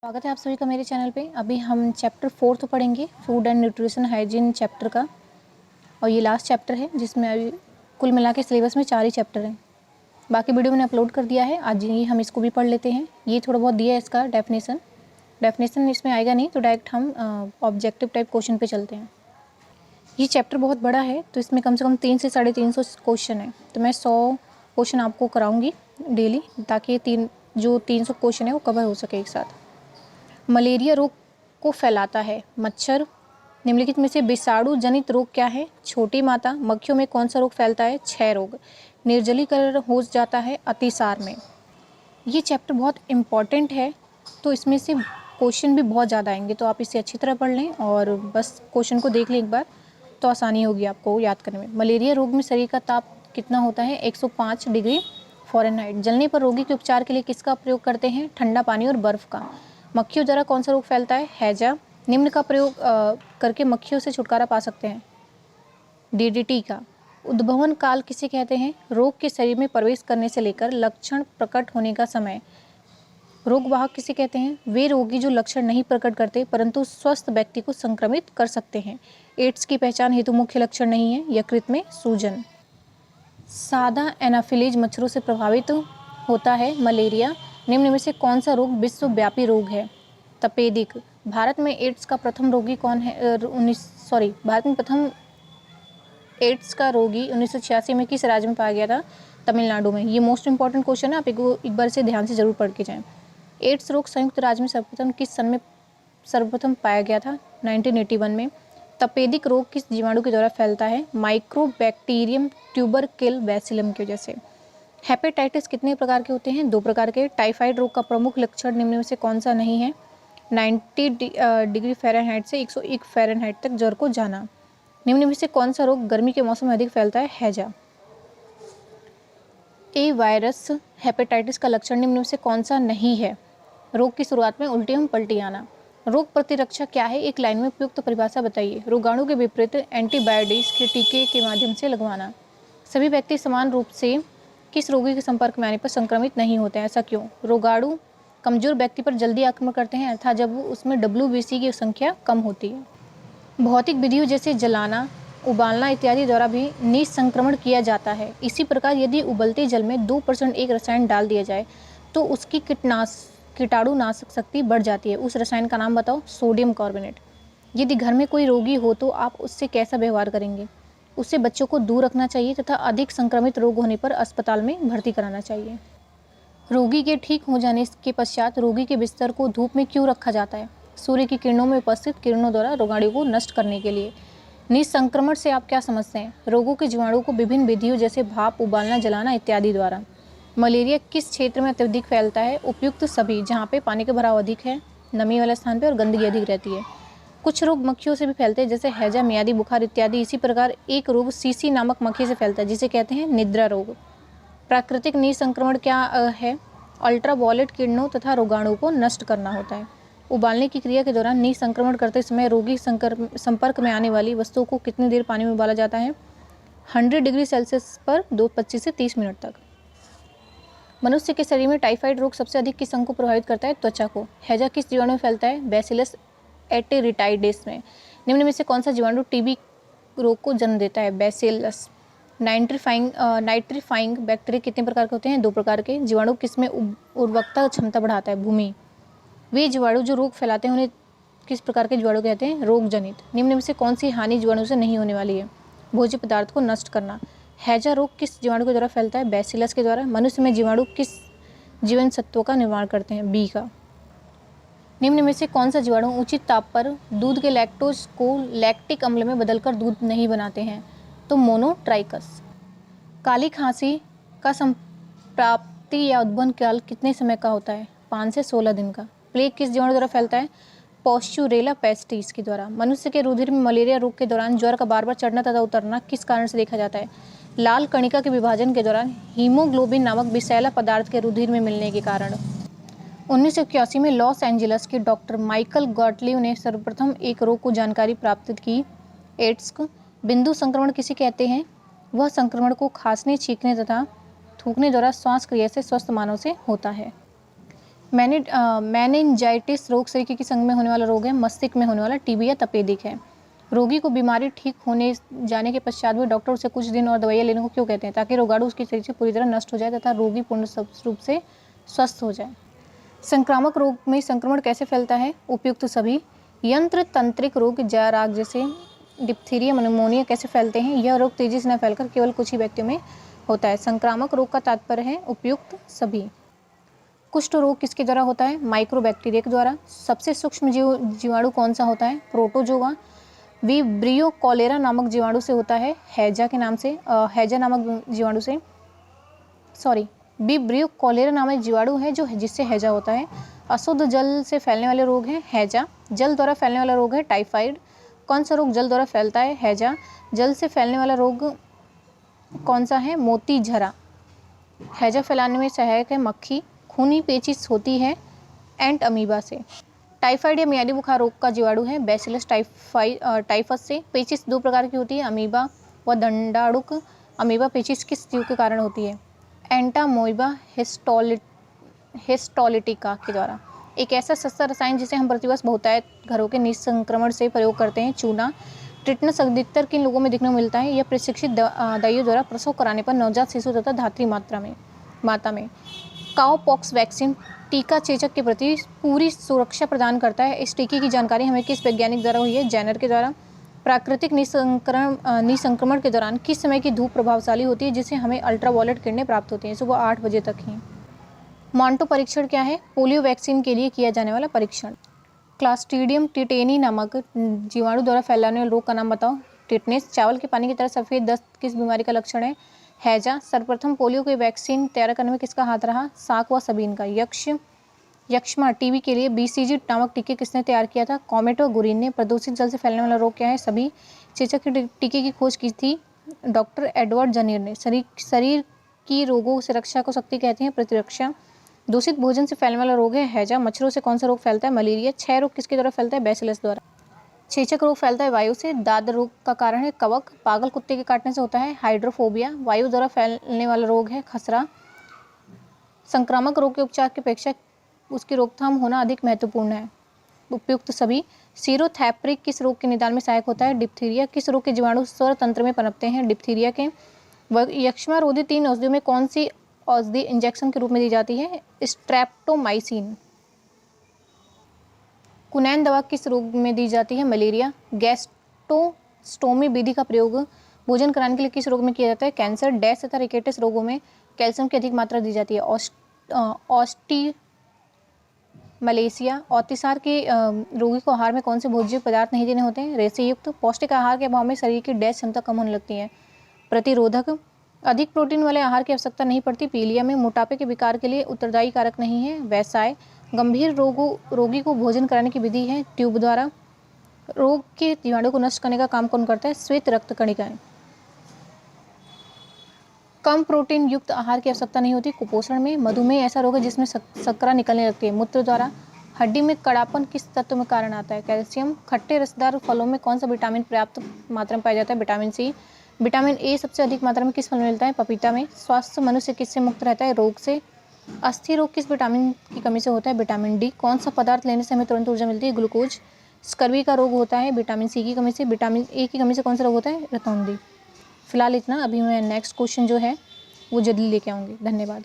स्वागत है आप सभी का मेरे चैनल पे। अभी हम चैप्टर 4 पढ़ेंगे, food and nutrition hygiene chapter का, और ये लास्ट चैप्टर है जिसमें अभी कुल मिला के सिलेबस में 4 ही चैप्टर हैं। बाकी वीडियो मैंने अपलोड कर दिया है, आज ये हम इसको भी पढ़ लेते हैं। ये थोड़ा बहुत दिया है इसका डेफिनेशन इसमें आएगा नहीं, तो डायरेक्ट हम ऑब्जेक्टिव टाइप क्वेश्चन पे चलते हैं। ये चैप्टर बहुत बड़ा है, तो इसमें कम से कम 300 से 350 क्वेश्चन है, तो मैं 100 क्वेश्चन आपको कराऊंगी डेली, ताकि 300 क्वेश्चन है वो कवर हो सके एक साथ। मलेरिया रोग को फैलाता है मच्छर। निम्नलिखित में से विषाणु जनित रोग क्या है? छोटी माता। मक्खियों में कौन सा रोग फैलता है? क्षय रोग। निर्जलीकरण हो जाता है अतिसार में। ये चैप्टर बहुत इम्पॉर्टेंट है, तो इसमें से क्वेश्चन भी बहुत ज़्यादा आएंगे, तो आप इसे अच्छी तरह पढ़ लें और बस क्वेश्चन को देख लें एक बार, तो आसानी होगी आपको याद करने में। मलेरिया रोग में शरीर का ताप कितना होता है? 105 डिग्री फ़ारेनहाइट। जलने पर रोगी के उपचार के लिए किसका प्रयोग करते हैं? ठंडा पानी और बर्फ़ का। मक्खियों द्वारा कौन सा रोग फैलता है? हैजा। निम्न का प्रयोग करके मक्खियों से छुटकारा पा सकते हैं? डीडीटी का। उद्भवन काल किसे कहते हैं? रोग के शरीर में प्रवेश करने से लेकर लक्षण प्रकट होने का समय। रोगवाहक किसे कहते हैं? वे रोगी जो लक्षण नहीं प्रकट करते परंतु स्वस्थ व्यक्ति को संक्रमित कर सकते हैं। एड्स की पहचान हेतु मुख्य लक्षण नहीं है यकृत में सूजन। सादा एनाफिलीज मच्छरों से प्रभावित होता है मलेरिया। निम्न में से कौन सा रोग विश्वव्यापी रोग है? तपेदिक। भारत में एड्स का प्रथम रोगी कौन है? भारत में प्रथम एड्स का रोगी 1986 में किस राज्य में पाया गया था? तमिलनाडु में। ये मोस्ट इंपॉर्टेंट क्वेश्चन है, आप एक बार इसे ध्यान से जरूर पढ़ के जाएं। एड्स रोग संयुक्त राज्य में सर्वप्रथम किस सन में सर्वप्रथम पाया गया था? 1981 में। तपेदिक रोग किस जीवाणु के द्वारा फैलता है? माइक्रोबैक्टीरियम ट्यूबरकिल बैसिलम की वजह से। हेपेटाइटिस कितने प्रकार के होते हैं? 2 प्रकार के। टाइफाइड रोग का प्रमुख लक्षण निम्न में से कौन सा नहीं है? 90 डिग्री फ़ारेनहाइट से 101 फ़ारेनहाइट तक ज्वर को जाना। निम्न में से कौन सा रोग गर्मी के मौसम में अधिक फैलता है? हैजा। ए वायरस हेपेटाइटिस का लक्षण निम्न में से कौन सा नहीं है? रोग की शुरुआत में उल्टी एवं पलटी आना। रोग प्रतिरक्षा क्या है? एक लाइन में उपयुक्त परिभाषा बताइए। रोगाणु के विपरीत एंटीबायोटिक्स के टीके के माध्यम से लगवाना। सभी व्यक्ति समान रूप से किस रोगी के संपर्क में आने पर संक्रमित नहीं होते हैं? ऐसा क्यों? रोगाणु कमजोर व्यक्ति पर जल्दी आक्रमण करते हैं, अर्थात जब उसमें WBC की संख्या कम होती है। भौतिक विधियों जैसे जलाना, उबालना इत्यादि द्वारा भी निसंक्रमण किया जाता है। इसी प्रकार यदि उबलते जल में 2% एक रसायन डाल दिया जाए तो उसकी कीटाणुनाशक शक्ति बढ़ जाती है। उस रसायन का नाम बताओ। Sodium carbonate. यदि घर में कोई रोगी हो तो आप उससे कैसा व्यवहार करेंगे? उससे बच्चों को दूर रखना चाहिए तथा अधिक संक्रमित रोग होने पर अस्पताल में भर्ती कराना चाहिए। रोगी के ठीक हो जाने के पश्चात रोगी के बिस्तर को धूप में क्यों रखा जाता है? सूर्य की किरणों में उपस्थित किरणों द्वारा रोगाणु को नष्ट करने के लिए। निसंक्रमण से आप क्या समझते हैं? रोगों के जीवाणु को विभिन्न विधियों जैसे भाप, उबालना, जलाना इत्यादि द्वारा। मलेरिया किस क्षेत्र में अत्यधिक फैलता है? उपयुक्त सभी, जहाँ पे पानी का भराव अधिक है, नमी वाले स्थान पे और गंदगी अधिक रहती है। कुछ रोग मक्खियों से भी फैलते हैं, जैसे हैजा, मियादी बुखार इत्यादि। इसी प्रकार एक रोग सीसी नामक मक्खी से फैलता है, जिसे कहते हैं निद्रा रोग। प्राकृतिक निसंक्रमण क्या है? अल्ट्रावायलेट किरणों तथा रोगाणु को नष्ट करना होता है। उबालने की क्रिया के दौरान निसंक्रमण करते समय रोगी संपर्क में आने वाली वस्तुओं को कितनी देर पानी में उबाला जाता है? 100 डिग्री सेल्सियस पर 25 से 30 मिनट तक। मनुष्य के शरीर में टाइफाइड रोग सबसे अधिक किस अंग को प्रभावित करता है? त्वचा को। हैजा किस जीवाणु में फैलता है? बैसिलस एटेरिटाइडिस में। निम्न में से कौन सा जीवाणु टीबी रोग को जन्म देता है? बैसिलस। नाइट्रीफाइंग बैक्टीरिया कितने प्रकार के होते हैं? 2 प्रकार के। जीवाणु किसमें उर्वरकता क्षमता बढ़ाता है? भूमि। वे जीवाणु जो रोग फैलाते हैं उन्हें किस प्रकार के जीवाणु कहते हैं? रोग जनित। निम्न में से कौन सी हानि जीवाणु से नहीं होने वाली है? भोज्य पदार्थ को नष्ट करना। हैजा रोग किस जीवाणु के द्वारा फैलता है? बैसिलस के द्वारा। मनुष्य में जीवाणु किस जीवन सत्व का निर्माण करते हैं? बी का। निम्न में से कौन सा जीवाणु उचित ताप पर दूध के लैक्टोज को लैक्टिक अम्ल में बदलकर दूध नहीं बनाते हैं? तो मोनोट्राइकस। काली खांसी का संप्राप्ति या उद्भवन काल कितने समय का होता है? 5 से 16 दिन का। प्लेग किस जीवाणु द्वारा फैलता है? पॉस्चुरेला पेस्टिस के द्वारा। मनुष्य के रुधिर में मलेरिया रोग के दौरान ज्वर का बार बार चढ़ना तथा उतरना किस कारण से देखा जाता है? लाल कणिका के विभाजन के दौरान हीमोग्लोबिन नामक विषैला पदार्थ के रुधिर में मिलने के कारण। 1981 में लॉस एंजलिस के डॉक्टर माइकल गॉटलिव ने सर्वप्रथम एक रोग को जानकारी प्राप्त की, एड्स को। बिंदु संक्रमण किसे कहते हैं? वह संक्रमण को खांसने, छींकने तथा थूकने द्वारा श्वास क्रिया से स्वस्थ मानव से होता है। मेनिंजाइटिस रोग शरीर के संग में होने वाला रोग है। मस्तिष्क में होने वाला टीबी या तपेदिक है। रोगी को बीमारी ठीक होने जाने के पश्चात भी डॉक्टर उसे कुछ दिन और दवाइयाँ लेने को क्यों कहते हैं? ताकि रोगाणु उसके शरीर से पूरी तरह नष्ट हो जाए तथा रोगी पूर्ण रूप से स्वस्थ हो जाए। संक्रामक रोग में संक्रमण कैसे फैलता है? उपयुक्त सभी। यंत्र तंत्रिक रोग जराग जैसे डिप्थीरिया, निमोनिया कैसे फैलते हैं? यह रोग तेजी से न फैलकर केवल कुछ ही व्यक्तियों में होता है। संक्रामक रोग का तात्पर्य है उपयुक्त सभी। कुष्ठ रोग किसके द्वारा होता है? माइक्रोबैक्टीरिया के द्वारा। सबसे सूक्ष्म जीवाणु कौन सा होता है? प्रोटोजोआ। विब्रियो कॉलेरा नामक जीवाणु से होता है, हैजा के नाम से, हैजा नामक जीवाणु से, विब्रियो कॉलेरा नामक जीवाणु है जो जिससे हैजा होता है। अशुद्ध जल से फैलने वाले रोग हैं हैजा। जल द्वारा फैलने वाला रोग है टाइफाइड। कौन सा रोग जल द्वारा फैलता है? हैजा। जल से फैलने वाला रोग कौन सा है? मोती झरा। हैजा फैलाने में सहायक है मक्खी। खूनी पेचिश होती है एंट अमीबा से। टाइफाइड या मियादी बुखार रोग का जीवाणु है बैसिलस टाइफस से। पेचिश दो प्रकार की होती है, अमीबा व दंडाणुक। अमीबा पेचिश किस जीव के कारण होती है? एंटामोइबा हिस्टोलिटिका के द्वारा। एक ऐसा सस्ता रसायन जिसे हम प्रतिवर्ष बहुतायत घरों के निसंक्रमण से प्रयोग करते हैं, चूना। टिटनस अधिकतर किन लोगों में देखने को मिलता है? यह प्रशिक्षित दाइयों द्वारा प्रसव कराने पर नवजात शिशु तथा धात्री माता में। काउपॉक्स वैक्सीन टीका चेचक के प्रति पूरी सुरक्षा प्रदान करता है। इस टीके की जानकारी हमें किस वैज्ञानिक द्वारा हुई है? जैनर के द्वारा। प्राकृतिक निसंक्रमण के दौरान किस समय की धूप प्रभावशाली होती है जिससे हमें अल्ट्रावायलेट किरणें प्राप्त होती हैं? सुबह 8 बजे तक ही। मॉन्टो परीक्षण क्या है? पोलियो वैक्सीन के लिए किया जाने वाला परीक्षण। क्लास्ट्रीडियम टिटेनी नामक जीवाणु द्वारा फैलाने वाले रोग का नाम बताओ। टिटनेस। चावल के पानी की तरह सफ़ेद दस्त किस बीमारी का लक्षण है? हैजा। सर्वप्रथम पोलियो की वैक्सीन तैयार करने में किसका हाथ रहा? साक व सबीन का। यक्ष्मा टीबी के लिए बीसीजी नामक टीके किसने तैयार किया था? कॉमेट व गुरीन ने। प्रदूषित जल से फैलने वाला रोग क्या है? सभी। चेचक के टीके की खोज की थी डॉक्टर एडवर्ड जनीर ने। शरीर की रोगों से रक्षा को शक्ति कहते हैं प्रतिरक्षा। दूषित भोजन से फैलने वाला रोग है हैजा। मच्छरों से कौन सा रोग फैलता है? मलेरिया। क्षय रोग किसके द्वारा फैलता है? बैसिलस द्वारा। चेचक रोग फैलता है वायु से। दाद रोग का कारण है कवक। पागल कुत्ते के काटने से होता है हाइड्रोफोबिया। वायु द्वारा फैलने वाला रोग है खसरा। संक्रामक रोग के उपचार की अपेक्षा उसकी रोकथाम होना अधिक महत्वपूर्ण है। उपयुक्त सभी। सीरोथैप्रिक किस रोग के निदान में सहायक होता है? डिप्थीरिया। किस रोग के जीवाणु स्वर तंत्र में पनपते हैं? डिप्थीरिया के। यक्ष्मा रोधी 3 औषधियों में कौन सी औषधि इंजेक्शन के रूप में दी जाती है? स्ट्रेप्टोमाइसिन। कुनैन दवा किस रोग में दी जाती है? मलेरिया। गैस्ट्रोस्टोमी विधि का प्रयोग भोजन कराने के लिए किस रोग में किया जाता है? कैंसर। डैश तथा रिकेटस रोगों में कैल्शियम की अधिक मात्रा दी जाती है। मलेशिया। अतिसार के रोगी को आहार में कौन से भोज्य पदार्थ नहीं देने होते हैं? रेसे युक्त। पौष्टिक आहार के अभाव में शरीर की डैश क्षमता कम होने लगती है। प्रतिरोधक। अधिक प्रोटीन वाले आहार की आवश्यकता नहीं पड़ती। पीलिया में। मोटापे के विकार के लिए उत्तरदायी कारक नहीं है। वैसाय। गंभीर रोगी को भोजन कराने की विधि है ट्यूब द्वारा। रोग के जीवाणु को नष्ट करने का काम कौन करता है? श्वेत रक्त कणिकाएं। कम प्रोटीन युक्त आहार की आवश्यकता नहीं होती कुपोषण में। मधुमेह ऐसा रोग है जिसमें शर्करा निकलने लगती है मूत्र द्वारा। हड्डी में कड़ापन किस तत्व में कारण आता है? कैल्शियम। खट्टे रसदार फलों में कौन सा विटामिन पर्याप्त मात्रा में पाया जाता है? Vitamin C. विटामिन ए सबसे अधिक मात्रा में किस फल में मिलता है? पपीता में। स्वस्थ मनुष्य किससे मुक्त रहता है? रोग से। अस्थि रोग किस विटामिन की कमी से होता है? Vitamin D. कौन सा पदार्थ लेने से हमें तुरंत ऊर्जा मिलती है? ग्लूकोज। स्कर्वी का रोग होता है विटामिन सी की कमी से। विटामिन ए की कमी से कौन सा रोग होता है? रतौंधी। फिलहाल इतना। अभी मैं नेक्स्ट क्वेश्चन जो है वो जल्दी लेके आऊँगी। धन्यवाद।